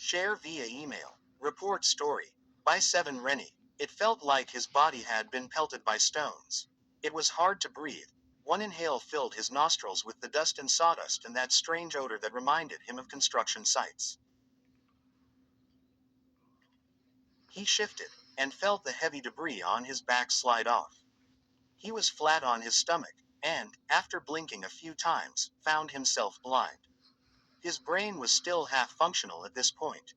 Share via email. Report story. By 7 Rennie. It felt like his body had been pelted by stones. It was hard to breathe. One inhale filled his nostrils with the dust and sawdust and that strange odor that reminded him of construction sites. He shifted, and felt the heavy debris on his back slide off. He was flat on his stomach, and, after blinking a few times, found himself blind. His brain was still half functional at this point.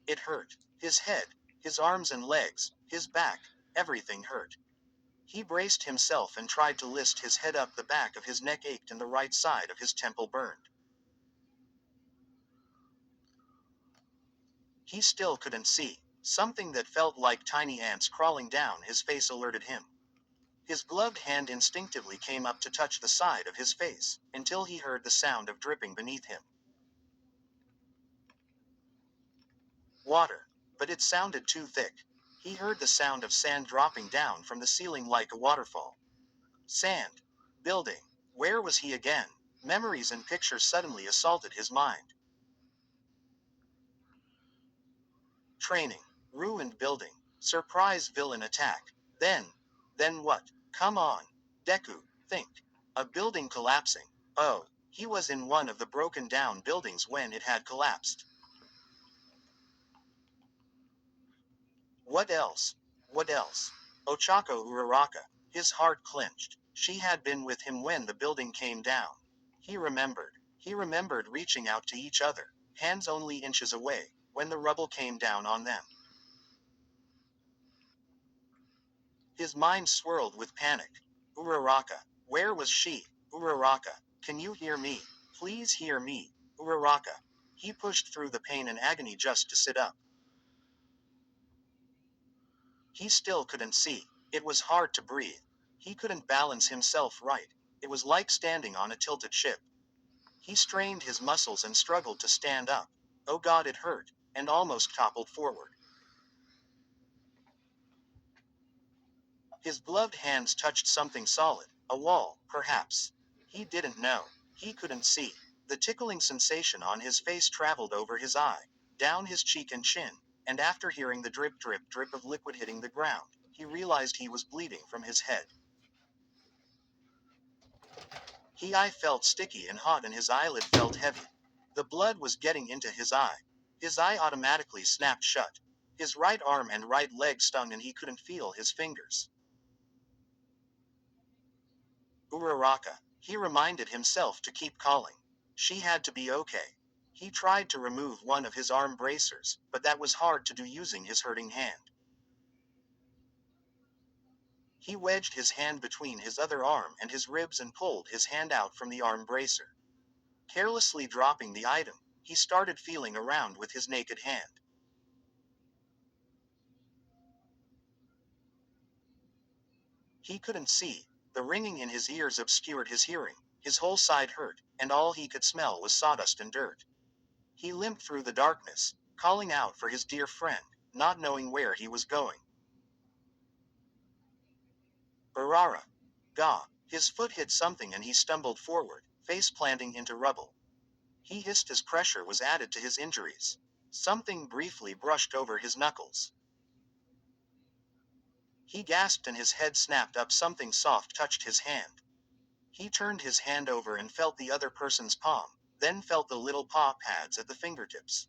It hurt. His head, his arms and legs, his back, everything hurt. He braced himself and tried to lift his head up. The back of his neck ached and the right side of his temple burned. He still couldn't see. Something that felt like tiny ants crawling down his face alerted him. His gloved hand instinctively came up to touch the side of his face, until he heard the sound of dripping beneath him. Water. But it sounded too thick. He heard the sound of sand dropping down from the ceiling like a waterfall. Sand. Building. Where was he again? Memories and pictures suddenly assaulted his mind. Training. Ruined building. Surprise villain attack. Then what? Come on. Deku, think. A building collapsing. Oh, he was in one of the broken down buildings when it had collapsed. What else? What else? Ochako Uraraka. His heart clenched. She had been with him when the building came down. He remembered. He remembered reaching out to each other, hands only inches away, when the rubble came down on them. His mind swirled with panic. Uraraka. Where was she? Uraraka. Can you hear me? Please hear me. Uraraka. He pushed through the pain and agony just to sit up. He still couldn't see. It was hard to breathe. He couldn't balance himself right. It was like standing on a tilted ship. He strained his muscles and struggled to stand up. Oh God, it hurt, and almost toppled forward. His gloved hands touched something solid, a wall, perhaps. He didn't know. He couldn't see. The tickling sensation on his face traveled over his eye, down his cheek and chin, and after hearing the drip drip drip of liquid hitting the ground, he realized he was bleeding from his head. His eye felt sticky and hot and his eyelid felt heavy. The blood was getting into his eye. His eye automatically snapped shut. His right arm and right leg stung and he couldn't feel his fingers. Uraraka. He reminded himself to keep calling. She had to be okay. He tried to remove one of his arm bracers, but that was hard to do using his hurting hand. He wedged his hand between his other arm and his ribs and pulled his hand out from the arm bracer. Carelessly dropping the item, he started feeling around with his naked hand. He couldn't see. The ringing in his ears obscured his hearing. His whole side hurt, and all he could smell was sawdust and dirt. He limped through the darkness, calling out for his dear friend, not knowing where he was going. Urara. Gah. His foot hit something and he stumbled forward, face planting into rubble. He hissed as pressure was added to his injuries. Something briefly brushed over his knuckles. He gasped and his head snapped up. Something soft touched his hand. He turned his hand over and felt the other person's palm, then felt the little paw pads at the fingertips.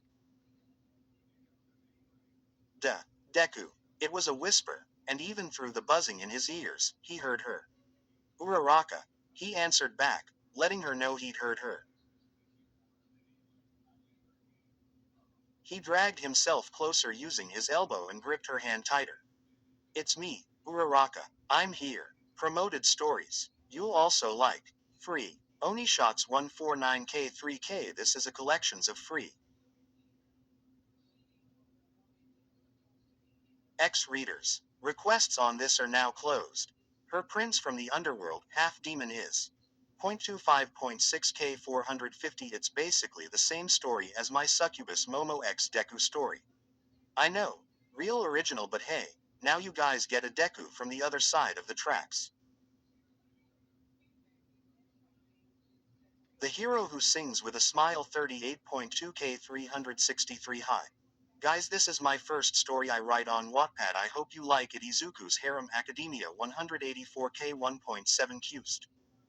Deku. It was a whisper, and even through the buzzing in his ears, he heard her. Uraraka. He answered back, letting her know he'd heard her. He dragged himself closer using his elbow and gripped her hand tighter. It's me, Uraraka. I'm here. Promoted stories. You'll also like. Free. Onishots 149K3K. This is a collections of free X readers. Requests on this are now closed. Her prince from the underworld, half demon is. 0.25.6K 450. It's basically the same story as my Succubus Momo X Deku story. I know. Real original, but hey, now you guys get a Deku from the other side of the tracks. The hero who sings with a smile 38.2k 363 high. Guys, this is my first story I write on Wattpad. I hope you like it. Izuku's Harem Academia 184k 1.7 Qst.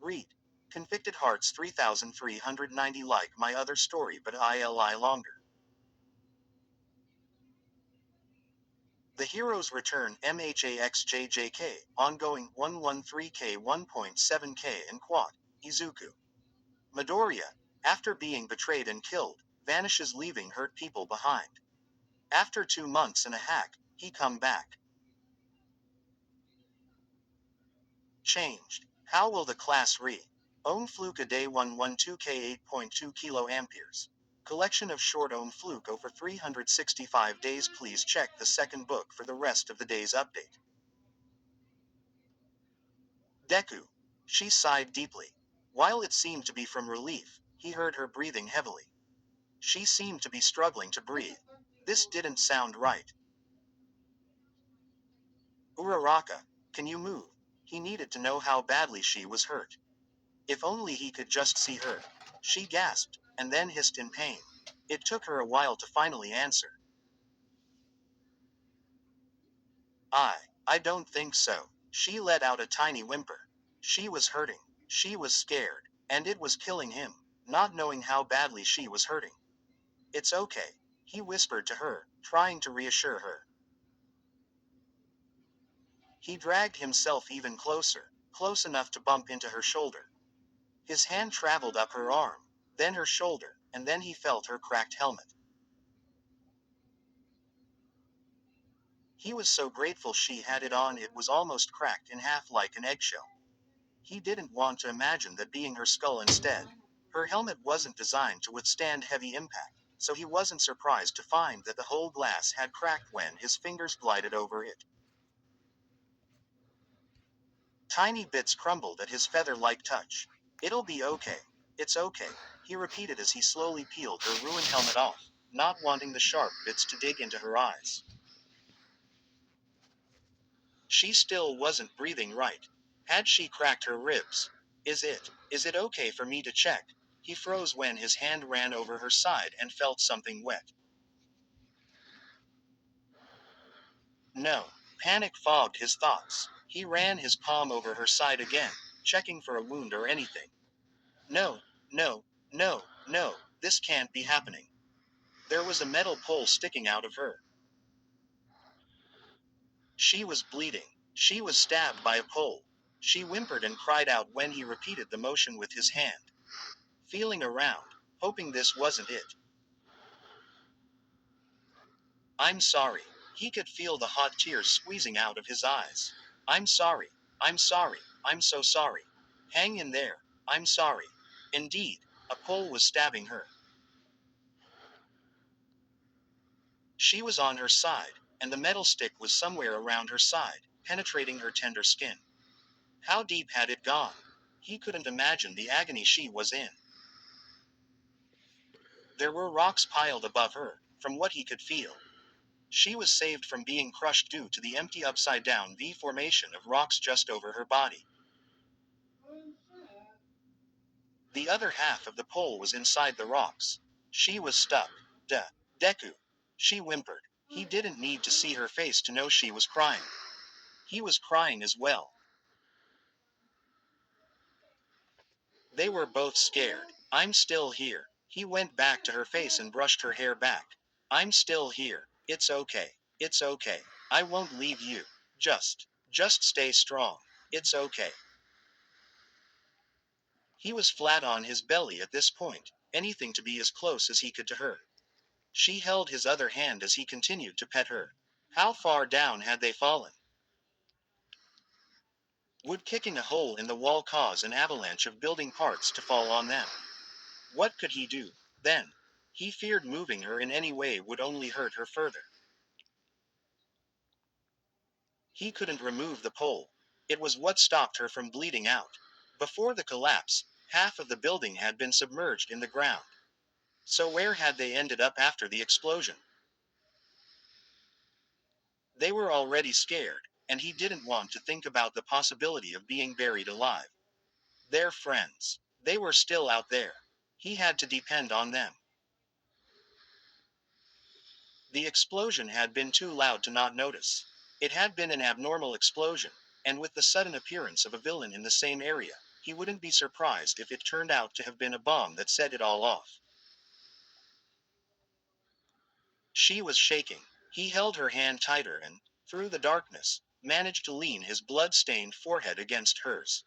Read. Convicted Hearts 3390 like my other story but ILI longer. The Hero's Return MHAXJJK, ongoing 113k 1.7k and quad. Izuku. Midoriya, after being betrayed and killed, vanishes leaving hurt people behind. After 2 months and a hack, he come back. Changed. How will the class re? Ohm Fluke a day 112k 8.2 kiloamperes. Collection of short Ohm Fluke over 365 days. Please check the second book for the rest of the day's update. Deku. She sighed deeply. While it seemed to be from relief, he heard her breathing heavily. She seemed to be struggling to breathe. This didn't sound right. Uraraka, can you move? He needed to know how badly she was hurt. If only he could just see her. She gasped, and then hissed in pain. It took her a while to finally answer. I don't think so. She let out a tiny whimper. She was hurting. She was scared, and it was killing him, not knowing how badly she was hurting. It's okay, he whispered to her, trying to reassure her. He dragged himself even closer, close enough to bump into her shoulder. His hand traveled up her arm, then her shoulder, and then he felt her cracked helmet. He was so grateful she had it on, it was almost cracked in half like an eggshell. He didn't want to imagine that being her skull instead. Her helmet wasn't designed to withstand heavy impact, so he wasn't surprised to find that the whole glass had cracked when his fingers glided over it. Tiny bits crumbled at his feather-like touch. It'll be okay. It's okay, he repeated as he slowly peeled her ruined helmet off, not wanting the sharp bits to dig into her eyes. She still wasn't breathing right. Had she cracked her ribs? Is it okay for me to check? He froze when his hand ran over her side and felt something wet. No. Panic fogged his thoughts. He ran his palm over her side again, checking for a wound or anything. No, no, no, no, this can't be happening. There was a metal pole sticking out of her. She was bleeding. She was stabbed by a pole. She whimpered and cried out when he repeated the motion with his hand. Feeling around, hoping this wasn't it. I'm sorry. He could feel the hot tears squeezing out of his eyes. I'm sorry. I'm sorry. I'm so sorry. Hang in there. I'm sorry. Indeed, a pole was stabbing her. She was on her side, and the metal stick was somewhere around her side, penetrating her tender skin. How deep had it gone? He couldn't imagine the agony she was in. There were rocks piled above her, from what he could feel. She was saved from being crushed due to the empty upside-down V formation of rocks just over her body. The other half of the pole was inside the rocks. She was stuck. Deku. She whimpered. He didn't need to see her face to know she was crying. He was crying as well. They were both scared. I'm still here. He went back to her face and brushed her hair back. I'm still here. It's okay. It's okay. I won't leave you. Just stay strong. It's okay. He was flat on his belly at this point, anything to be as close as he could to her. She held his other hand as he continued to pet her. How far down had they fallen? Would kicking a hole in the wall cause an avalanche of building parts to fall on them? What could he do, then? He feared moving her in any way would only hurt her further. He couldn't remove the pole. It was what stopped her from bleeding out. Before the collapse, half of the building had been submerged in the ground. So where had they ended up after the explosion? They were already scared, and he didn't want to think about the possibility of being buried alive. Their friends. They were still out there. He had to depend on them. The explosion had been too loud to not notice. It had been an abnormal explosion, and with the sudden appearance of a villain in the same area, he wouldn't be surprised if it turned out to have been a bomb that set it all off. She was shaking. He held her hand tighter and, through the darkness, managed to lean his blood-stained forehead against hers.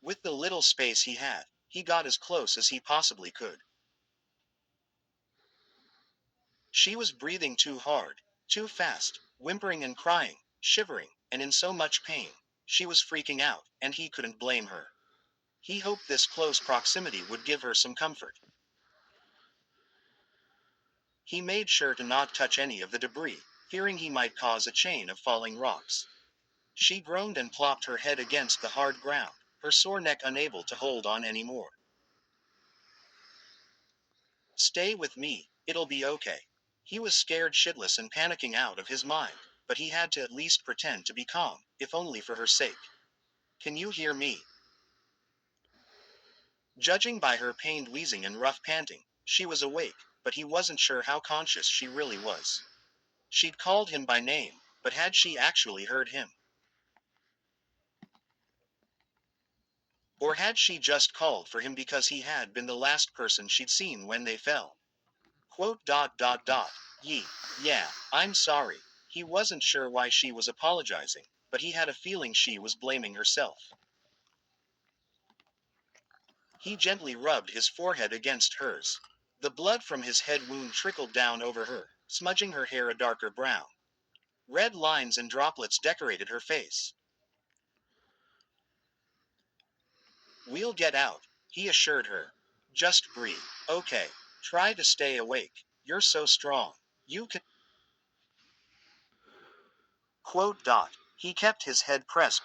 With the little space he had, he got as close as he possibly could. She was breathing too hard, too fast, whimpering and crying, shivering, and in so much pain. She was freaking out, and he couldn't blame her. He hoped this close proximity would give her some comfort. He made sure to not touch any of the debris, fearing he might cause a chain of falling rocks. She groaned and plopped her head against the hard ground, her sore neck unable to hold on any more. Stay with me, it'll be okay. He was scared shitless and panicking out of his mind, but he had to at least pretend to be calm, if only for her sake. Can you hear me? Judging by her pained wheezing and rough panting, she was awake, but he wasn't sure how conscious she really was. She'd called him by name, but had she actually heard him? Or had she just called for him because he had been the last person she'd seen when they fell? Quote dot dot dot. Yeah, I'm sorry. He wasn't sure why she was apologizing, but he had a feeling she was blaming herself. He gently rubbed his forehead against hers. The blood from his head wound trickled down over her, smudging her hair a darker brown. Red lines and droplets decorated her face. We'll get out, he assured her. Just breathe, okay? Try to stay awake. You're so strong. You can. Quote dot. He kept his head pressed.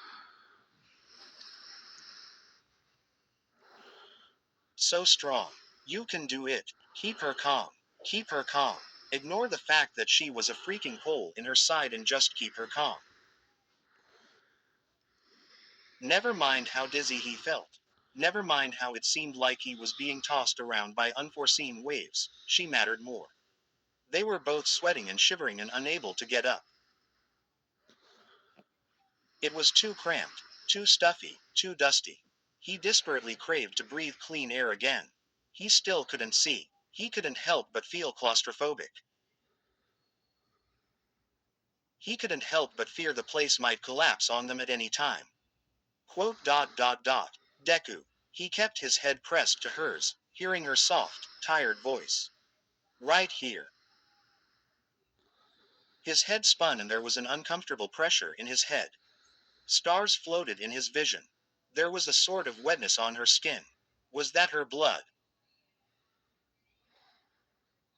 So strong. You can do it. Keep her calm. Keep her calm. Ignore the fact that she was a freaking hole in her side and just keep her calm. Never mind how dizzy he felt. Never mind how it seemed like he was being tossed around by unforeseen waves. She mattered more. They were both sweating and shivering and unable to get up. It was too cramped, too stuffy, too dusty. He desperately craved to breathe clean air again. He still couldn't see. He couldn't help but feel claustrophobic. He couldn't help but fear the place might collapse on them at any time. Quote dot dot dot. Deku. He kept his head pressed to hers, hearing her soft, tired voice. Right here. His head spun and there was an uncomfortable pressure in his head. Stars floated in his vision. There was a sort of wetness on her skin. Was that her blood?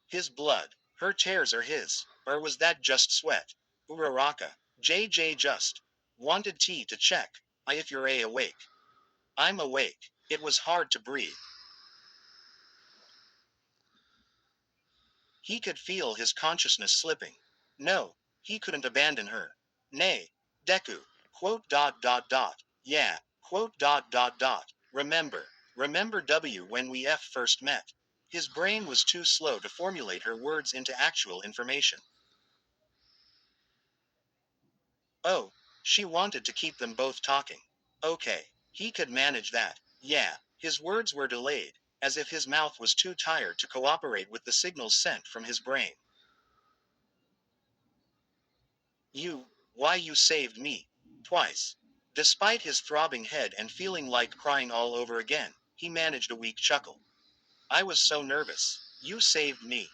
His blood. Her tears are his. Or was that just sweat? Uraraka. JJ just wanted T to check. If you're awake. I'm awake. It was hard to breathe. He could feel his consciousness slipping. No, he couldn't abandon her. Nay, Deku. Quote dot dot dot. Yeah. Quote dot dot dot. Remember W when we first met. His brain was too slow to formulate her words into actual information. Oh, she wanted to keep them both talking. Okay, he could manage that. Yeah, his words were delayed, as if his mouth was too tired to cooperate with the signals sent from his brain. Why you saved me. Twice. Despite his throbbing head and feeling like crying all over again, he managed a weak chuckle. I was so nervous. You saved me.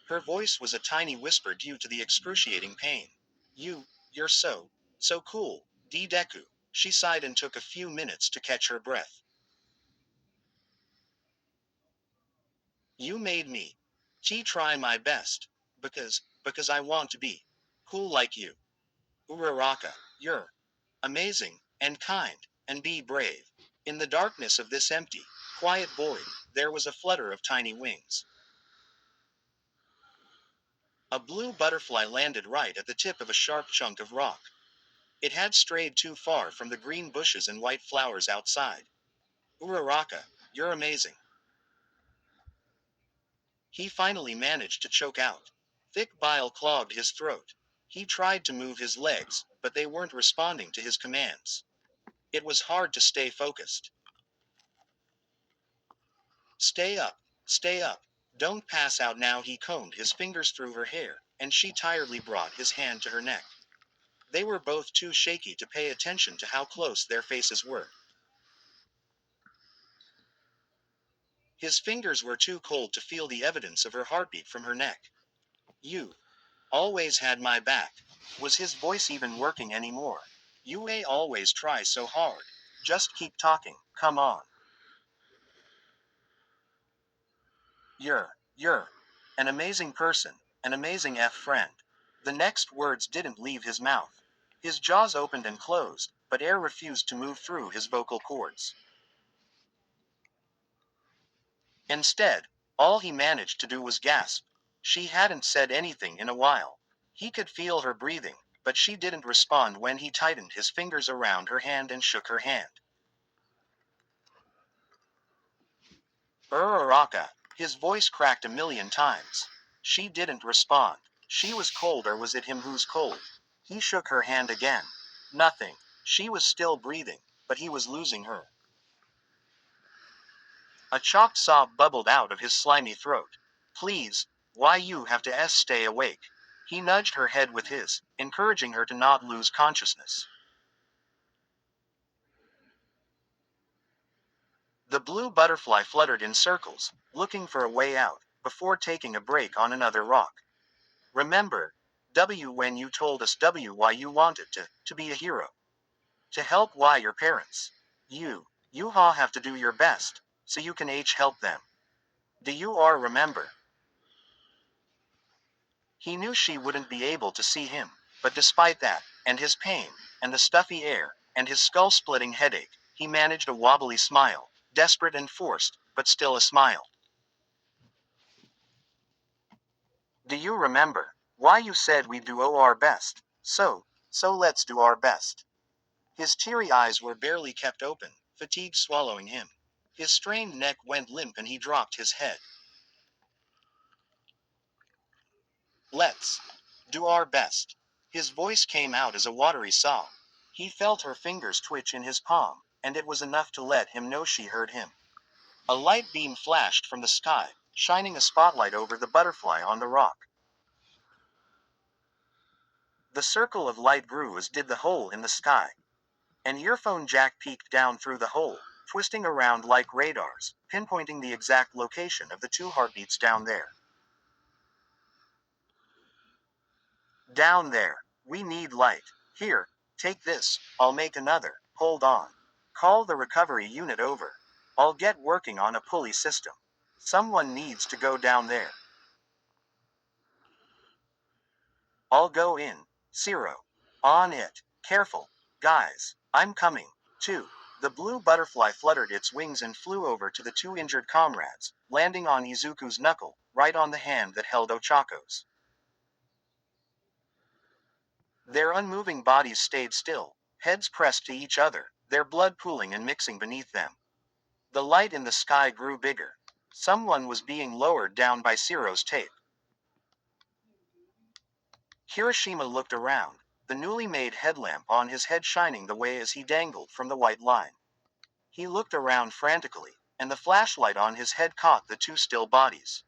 Her voice was a tiny whisper due to the excruciating pain. You're so cool, Deku. She sighed and took a few minutes to catch her breath. You made me. Try my best. Because I want to be cool like you. Uraraka, you're amazing, and kind, and be brave. In the darkness of this empty, quiet void, there was a flutter of tiny wings. A blue butterfly landed right at the tip of a sharp chunk of rock. It had strayed too far from the green bushes and white flowers outside. Uraraka. You're amazing. He finally managed to choke out. Thick bile clogged his throat. He tried to move his legs, but they weren't responding to his commands. It was hard to stay focused. Stay up. Stay up. Don't pass out now. He combed his fingers through her hair, and she tiredly brought his hand to her neck. They were both too shaky to pay attention to how close their faces were. His fingers were too cold to feel the evidence of her heartbeat from her neck. You always had my back. Was his voice even working anymore? You always try so hard. Just keep talking. Come on. You're an amazing person, an amazing friend. The next words didn't leave his mouth. His jaws opened and closed, but air refused to move through his vocal cords. Instead, all he managed to do was gasp. She hadn't said anything in a while. He could feel her breathing, but she didn't respond when he tightened his fingers around her hand and shook her hand. Uraraka. His voice cracked a million times. She didn't respond. She was cold, or was it him who's cold? He shook her hand again. Nothing. She was still breathing, but he was losing her. A chalked sob bubbled out of his slimy throat. Please, why you have to stay awake? He nudged her head with his, encouraging her to not lose consciousness. The blue butterfly fluttered in circles, looking for a way out, before taking a break on another rock. Remember, when you told us why you wanted to be a hero. To help why your parents. You all have to do your best, so you can help them. Do you all remember? He knew she wouldn't be able to see him, but despite that, and his pain, and the stuffy air, and his skull-splitting headache, he managed a wobbly smile, desperate and forced, but still a smile. Do you remember why you said we do our best? So let's do our best. His teary eyes were barely kept open, fatigue swallowing him. His strained neck went limp and he dropped his head. Let's do our best. His voice came out as a watery sob. He felt her fingers twitch in his palm, and it was enough to let him know she heard him. A light beam flashed from the sky, shining a spotlight over the butterfly on the rock. The circle of light grew as did the hole in the sky. An earphone jack peeked down through the hole, twisting around like radars, pinpointing the exact location of the two heartbeats down there. Down there. We need light. Here, take this, I'll make another. Hold on. Call the recovery unit over. I'll get working on a pulley system. Someone needs to go down there. I'll go in. Zero. On it. Careful. Guys, I'm coming. 2. The blue butterfly fluttered its wings and flew over to the two injured comrades, landing on Izuku's knuckle, right on the hand that held Ochako's. Their unmoving bodies stayed still, heads pressed to each other, their blood pooling and mixing beneath them. The light in the sky grew bigger. Someone was being lowered down by Ciro's tape. Hiroshima looked around, the newly made headlamp on his head shining the way as he dangled from the white line. He looked around frantically, and the flashlight on his head caught the two still bodies.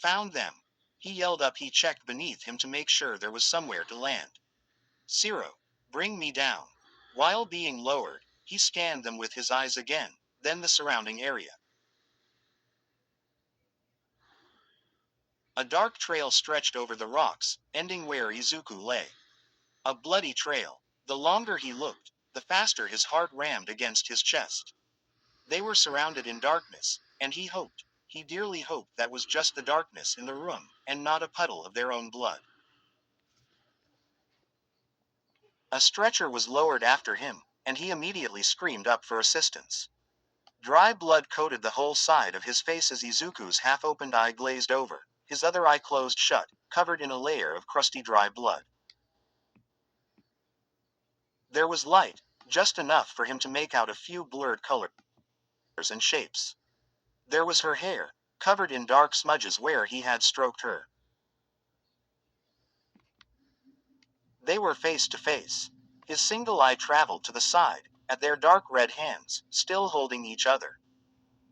Found them. He yelled up. He checked beneath him to make sure there was somewhere to land. Ciro, bring me down. While being lowered, he scanned them with his eyes again, then the surrounding area. A dark trail stretched over the rocks, ending where Izuku lay. A bloody trail. The longer he looked, the faster his heart rammed against his chest. They were surrounded in darkness, and he dearly hoped that was just the darkness in the room, and not a puddle of their own blood. A stretcher was lowered after him, and he immediately screamed up for assistance. Dry blood coated the whole side of his face as Izuku's half-opened eye glazed over, his other eye closed shut, covered in a layer of crusty dry blood. There was light, just enough for him to make out a few blurred colors and shapes. There was her hair, covered in dark smudges where he had stroked her. They were face to face. His single eye traveled to the side, at their dark red hands, still holding each other.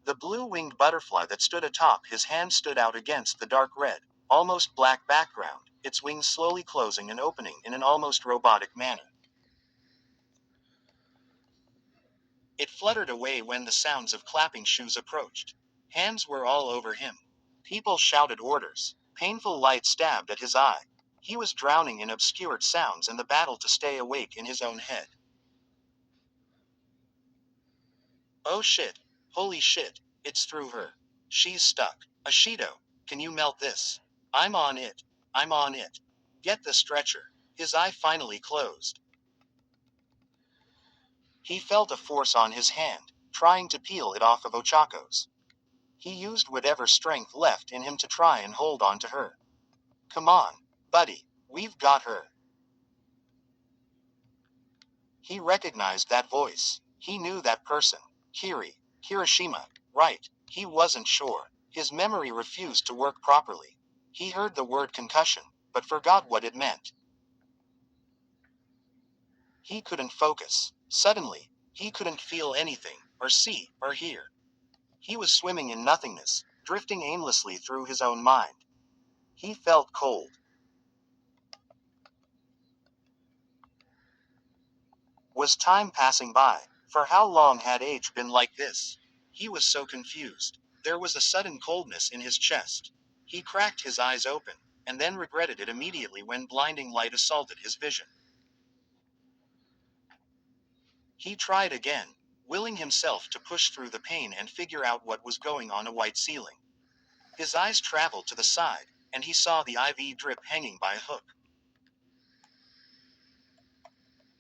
The blue-winged butterfly that stood atop his hand stood out against the dark red, almost black background, its wings slowly closing and opening in an almost robotic manner. It fluttered away when the sounds of clapping shoes approached. Hands were all over him. People shouted orders. Painful light stabbed at his eye. He was drowning in obscured sounds and the battle to stay awake in his own head. Oh shit. Holy shit. It's through her. She's stuck. Ashido, can you melt this? I'm on it. I'm on it. Get the stretcher. His eye finally closed. He felt a force on his hand, trying to peel it off of Ochako's. He used whatever strength left in him to try and hold on to her. Come on, buddy, we've got her. He recognized that voice. He knew that person. Hiroshima. Right, he wasn't sure. His memory refused to work properly. He heard the word concussion, but forgot what it meant. He couldn't focus. Suddenly, he couldn't feel anything, or see, or hear. He was swimming in nothingness, drifting aimlessly through his own mind. He felt cold. Was time passing by? For how long had age been like this? He was so confused. There was a sudden coldness in his chest. He cracked his eyes open, and then regretted it immediately when blinding light assaulted his vision. He tried again, willing himself to push through the pain and figure out what was going on a white ceiling. His eyes traveled to the side, and he saw the IV drip hanging by a hook.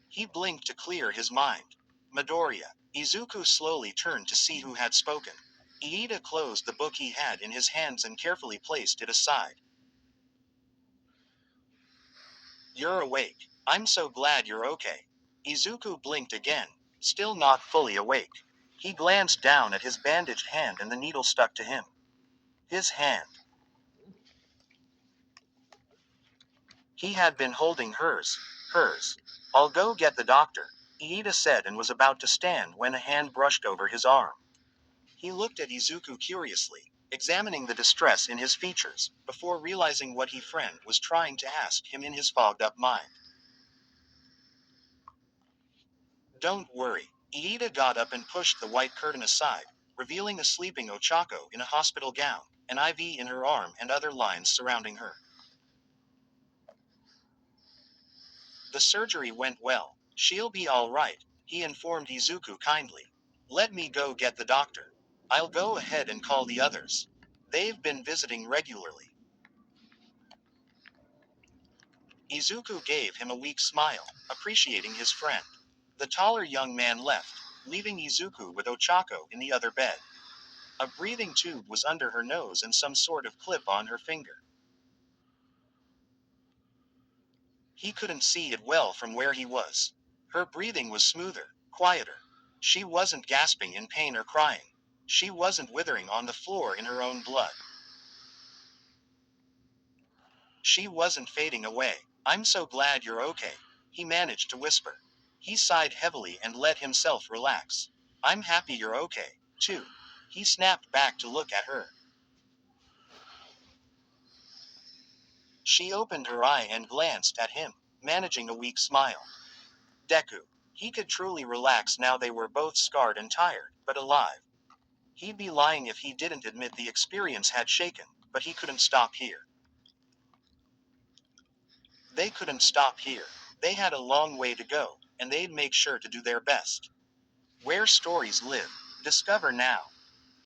He blinked to clear his mind. Midoriya. Izuku slowly turned to see who had spoken. Iida closed the book he had in his hands and carefully placed it aside. You're awake. I'm so glad you're okay. Izuku blinked again, still not fully awake. He glanced down at his bandaged hand and the needle stuck to him. His hand. He had been holding hers. Hers. I'll go get the doctor, Iida said and was about to stand when a hand brushed over his arm. He looked at Izuku curiously, examining the distress in his features, before realizing what his friend was trying to ask him in his fogged-up mind. Don't worry. Iida got up and pushed the white curtain aside, revealing a sleeping Ochako in a hospital gown, an IV in her arm and other lines surrounding her. The surgery went well. She'll be all right, he informed Izuku kindly. Let me go get the doctor. I'll go ahead and call the others. They've been visiting regularly. Izuku gave him a weak smile, appreciating his friend. The taller young man left, leaving Izuku with Ochako in the other bed. A breathing tube was under her nose and some sort of clip on her finger. He couldn't see it well from where he was. Her breathing was smoother, quieter. She wasn't gasping in pain or crying. She wasn't withering on the floor in her own blood. She wasn't fading away. I'm so glad you're okay, he managed to whisper. He sighed heavily and let himself relax. I'm happy you're okay, too. He snapped back to look at her. She opened her eye and glanced at him, managing a weak smile. Deku. He could truly relax now they were both scarred and tired, but alive. He'd be lying if he didn't admit the experience had shaken, but he couldn't stop here. They couldn't stop here. They had a long way to go, and they'd make sure to do their best. Where stories live. Discover now.